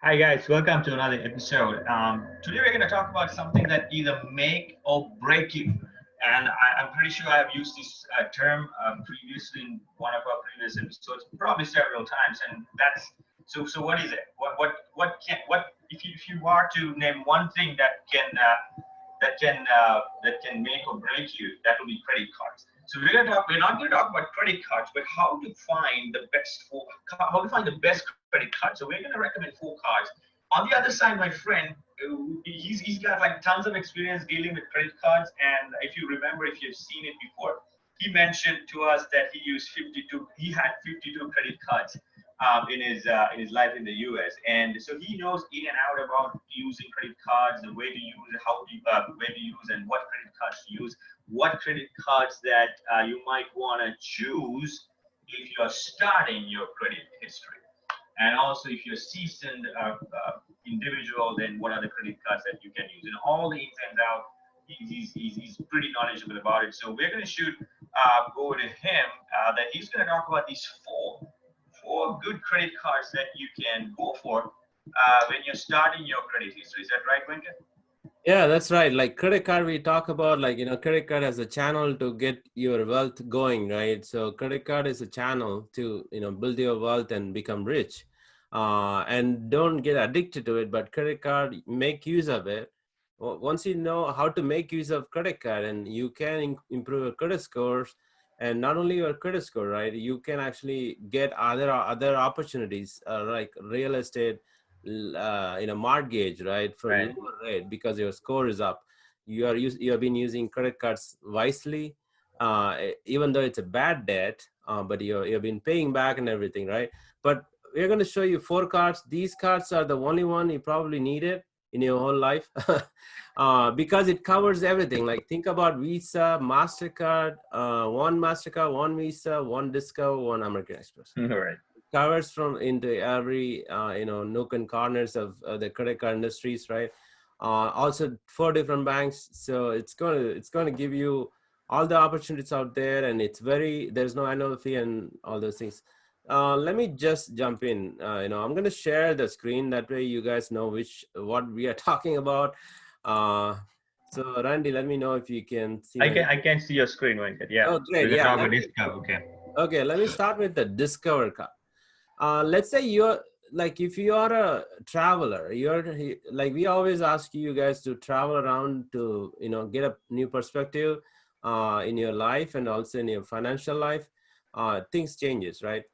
Hi guys, welcome to another episode. Today we're going to talk about something that either make or break you. And I'm pretty sure I've used this term previously in one of our previous episodes, probably several times. And that's so. What is it? What if you are to name one thing that can make or break you, that will be credit cards. So we're not going to talk about credit cards, but how to find the best credit card. So we're going to recommend four cards. On the other side, my friend, he's got like tons of experience dealing with credit cards, and if you remember, if you've seen it before, he mentioned to us that he had 52 credit cards in his life in the US, and so he knows in and out about using credit cards, the way to use, way to use, and what credit cards to use, what credit cards that you might want to choose if you're starting your credit history, and also if you're a seasoned individual, then what are the credit cards that you can use, and all the ins and outs. He's pretty knowledgeable about it. So we're going to shoot over to him that he's going to talk about these four good credit cards that you can go for when you're starting your credit history. Is that right, Venkat? Yeah, that's right. Like credit card, we talk about credit card as a channel to get your wealth going, right? So credit card is a channel to, build your wealth and become rich. And don't get addicted to it, but credit card, make use of it. Once you know how to make use of credit card and you can improve your credit scores, and not only your credit score, right? You can actually get other opportunities like real estate, mortgage, right, for Right. lower rate because your score is up. You have been using credit cards wisely, even though it's a bad debt, but you've been paying back and everything, right? But we're going to show you four cards. These cards are the only one you probably needed in your whole life. Because it covers everything. Like think about Visa, MasterCard, one MasterCard, one Visa, one Discover, one American Express. All right. Covers from into every nook and corners of the credit card industries, right? Also four different banks, so it's going to give you all the opportunities out there, and there's no annual fee and all those things. Let me just jump in. I'm going to share the screen, that way you guys know what we are talking about. So Randy, let me know if you can see I my. can see your screen, Venkat. Yeah. Oh, We're great. gonna Yeah, talk about discount. Okay. okay, let me start with the Discover card. Let's say you're like, if you are a traveler, like, we always ask you guys to travel around to get a new perspective in your life and also in your financial life. Things changes, right?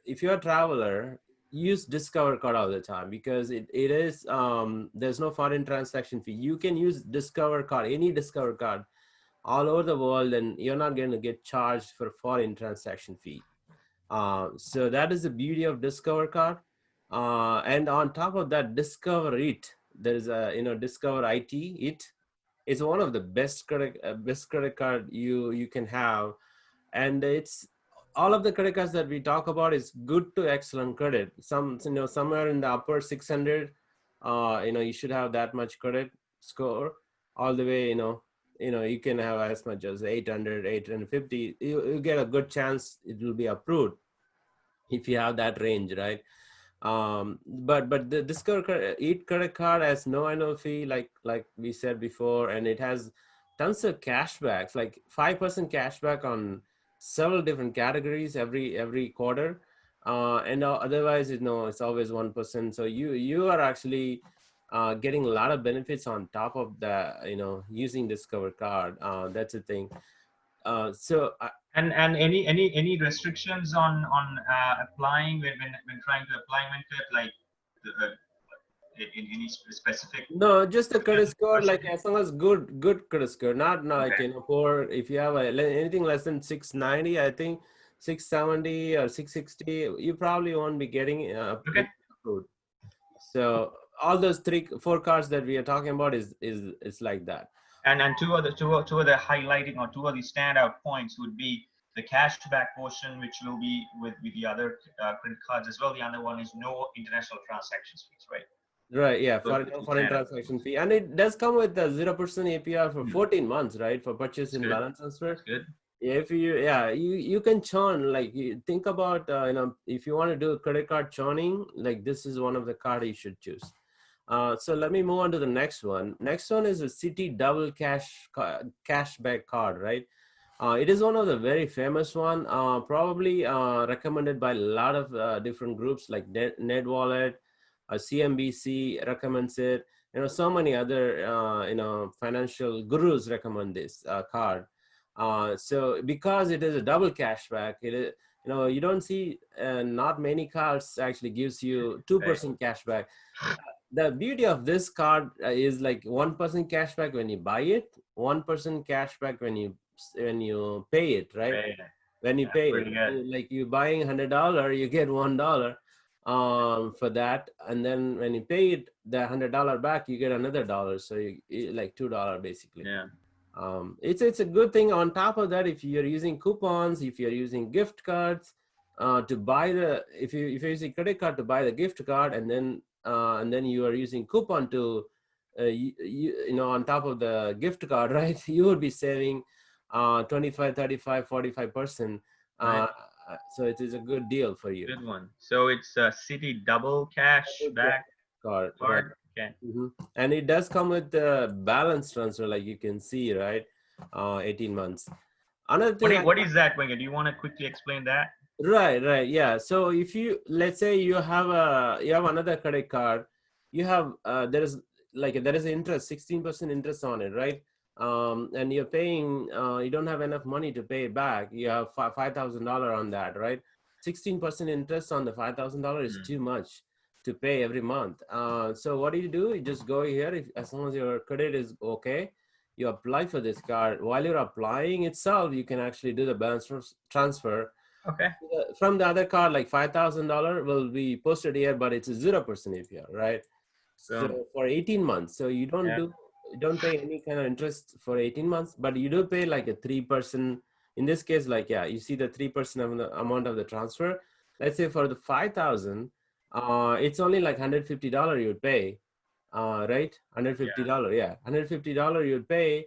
If you're a traveler, use Discover card all the time, because it is there's no foreign transaction fee. You can use Discover card, any Discover card, all over the world, and you're not going to get charged for foreign transaction fee. So that is the beauty of Discover card. And on top of that, Discover It. There is a Discover IT. It is one of the best credit card you can have, and it's all of the credit cards that we talk about is good to excellent credit. Somewhere in the upper 600. You should have that much credit score, all the way. You can have as much as 800, 850. You get a good chance it will be approved if you have that range, right? But the Eat credit card has no annual fee, like we said before, and it has tons of cashbacks, like 5% cashback on several different categories every quarter. And otherwise, it's always 1%. So you are actually getting a lot of benefits on top of the using Discover card. That's the thing. So And any restrictions on applying when trying to apply, Venkat, like in any specific No, just the credit score, like percentage? as long as good credit score, not like, Okay. for if you have anything less than 690, I think 670 or 660, you probably won't be getting Okay. approved. So all those four cards that we are talking about is like that. And two of the highlighting, or two of the standout points would be the cashback portion, which will be with the other credit cards as well. The other one is no international transactions fees, right? Right, yeah, Those for are the two foreign standout transaction points. fee, and it does come with a 0% APR for 14 months, right, for purchase That's in good. balance transfer. That's good. if you, yeah, you can churn, like you think about, if you want to do credit card churning, like this is one of the card you should choose. So let me move on to the next one. Next one is a Citi double cashback card, right? It is one of the very famous one, probably recommended by a lot of different groups like NetWallet, CNBC recommends it. So many other financial gurus recommend this card. So because it is a double cashback, it is, you don't see, not many cards actually gives you 2% cashback. The beauty of this card is like 1% cashback when you buy it, 1% cashback when you pay it, right? Right. When you That's pay it, pretty good. like you buying $100, you get $1 for that, and then when you pay it the $100 back, you get another dollar, so like $2 basically. Yeah. It's a good thing. On top of that, if you're using coupons, if you're using gift cards to buy the, if you're using credit card to buy the gift card, and then you are using coupon to on top of the gift card, right? You would be saving 25, 35, 45%. Right. So it is a good deal for you. Good one. So it's a Citi double cash Double back card, right? card. Okay. And it does come with the balance transfer, like you can see, right? 18 months. Another thing What is that, Wenger? Do you want to quickly explain that? right, yeah. So if you, let's say you have another credit card, you have there is interest, 16% interest on it, right? And you're paying, you don't have enough money to pay back. You have $5,000 on that, right? 16% interest on the $5,000 is too much to pay every month. So what do? You just go here, as long as your credit is okay, you apply for this card. While you're applying itself, you can actually do the balance transfer. Okay. From the other card, like $5,000 will be posted here, but it's a 0% APR, right? So for 18 months, so you don't pay any kind of interest for 18 months, but you do pay like a 3%. In this case, like, yeah, you see the 3% of the amount of the transfer. Let's say for the 5,000, it's only like $150 you'd pay, right? $150, yeah, $150 you'd pay.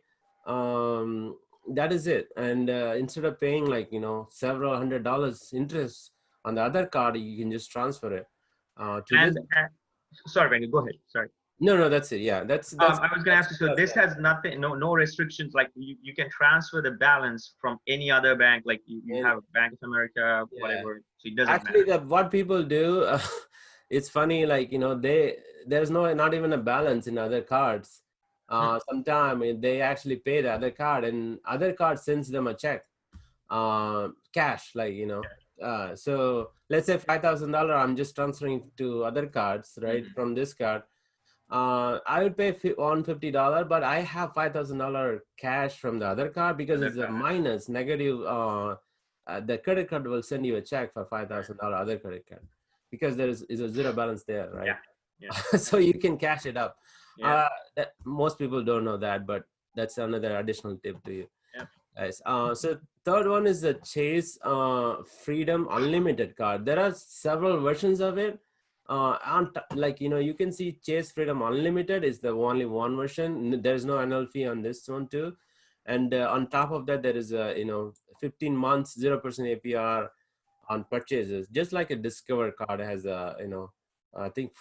That is it. And instead of paying like several $100 interest on the other card, you can just transfer it to this. Sorry, Wenger, go ahead. Sorry. No, that's it. Yeah, that's I was going to ask you. So this has nothing, no restrictions. Like you can transfer the balance from any other bank. Like you have Bank of America, whatever. So it doesn't actually matter. what people do. It's funny, like there's not even a balance in other cards. Sometimes they actually pay the other card, and other card sends them a check, cash, like so let's say $5,000 I'm just transferring to other cards, right? From this card, I would pay $150, but I have $5,000 cash from the other card, because it's a minus negative. The credit card will send you a check for $5,000 other credit card, because there is a zero balance there, right? Yeah. So you can cash it up. Yeah. Most people don't know that, but that's another additional tip to you. Yeah. Guys. So third one is the Chase Freedom Unlimited card. There are several versions of it. You can see Chase Freedom Unlimited is the only one version. There's no annual fee on this one too. And on top of that, there is a 15 months 0% APR on purchases, just like a Discover card has a I think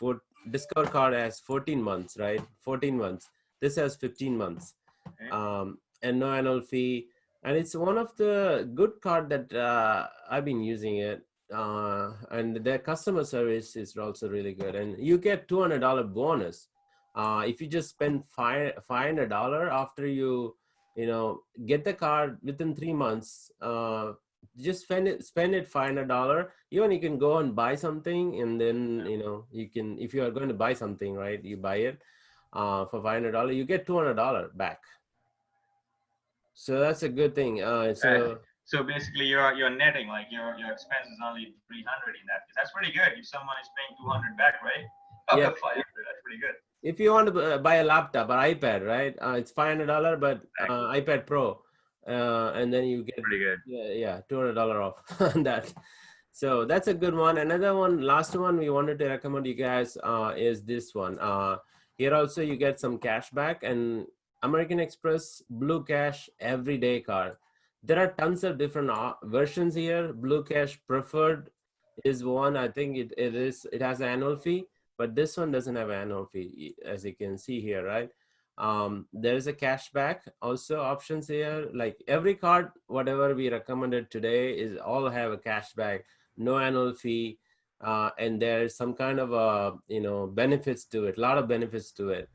Discover card has 14 months, right? 14 months. This has 15 months, and no annual fee. And it's one of the good card that I've been using it. And their customer service is also really good. And you get $200 bonus if you just spend $500 after you get the card within 3 months. Just spend it $500. Even you can go and buy something, and then you can, if you are going to buy something, right, you buy it for $500, you get $200 back. So that's a good thing. So basically, you're netting, like your expense is only 300 in that. That's pretty good. If someone is paying 200 back, right? Yeah, 500, that's pretty good. If you want to buy a laptop or iPad, right? It's $500, but iPad Pro, and then you get pretty good. Yeah, $200 off on that. So that's a good one. Another one, last one we wanted to recommend you guys is this one. Here also you get some cash back, and American Express Blue Cash Everyday card. There are tons of different versions here. Blue Cash Preferred is one. I think it has an annual fee, but this one doesn't have an annual fee, as you can see here, right? There's a cashback also options here. Like every card, whatever we recommended today is all have a cashback, no annual fee, and there's some kind of benefits to it, a lot of benefits to it.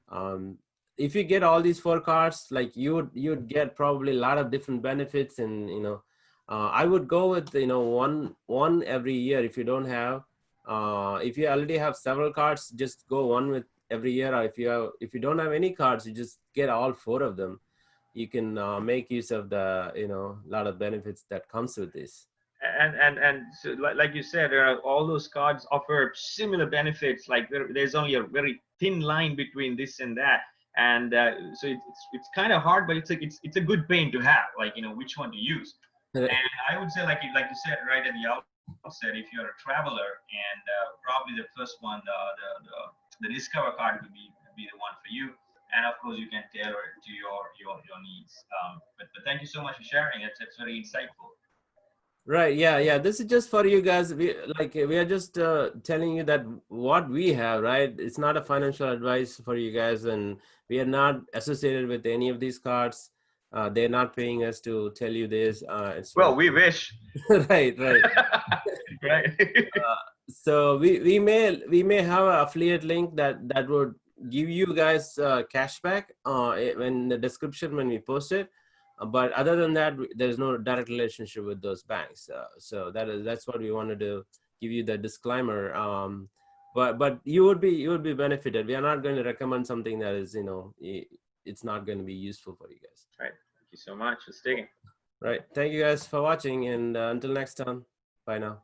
um, if you get all these four cards, like you'd get probably a lot of different benefits, and I would go with one every year. If you don't have, if you already have several cards, just go one with every year. Or if you don't have any cards, you just get all four of them. You can make use of the lot of benefits that comes with this. And so, like you said, there are all those cards offer similar benefits. Like there's only a very thin line between this and that, and so it's kind of hard, but it's a good pain to have. Like which one to use. And I would say, like you said right at the outset, if you're a traveler, and probably the first one, the Discover card would be the one for you. And of course, you can tailor it to your needs. But thank you so much for sharing. It's very insightful. Right. Yeah. Yeah. This is just for you guys. We are just telling you that what we have, right? It's not a financial advice for you guys, and we are not associated with any of these cards. They're not paying us to tell you this. It's Well, what. we wish. Right. Right. Right. So we may have an affiliate link that would give you guys cashback in the description when we post it. But other than that, there's no direct relationship with those banks. So that's what we wanted to give you the disclaimer. But you would be benefited. We are not going to recommend something that is it's not going to be useful for you guys. Right. Thank you so much for sticking. Right. Thank you guys for watching, and until next time, bye now.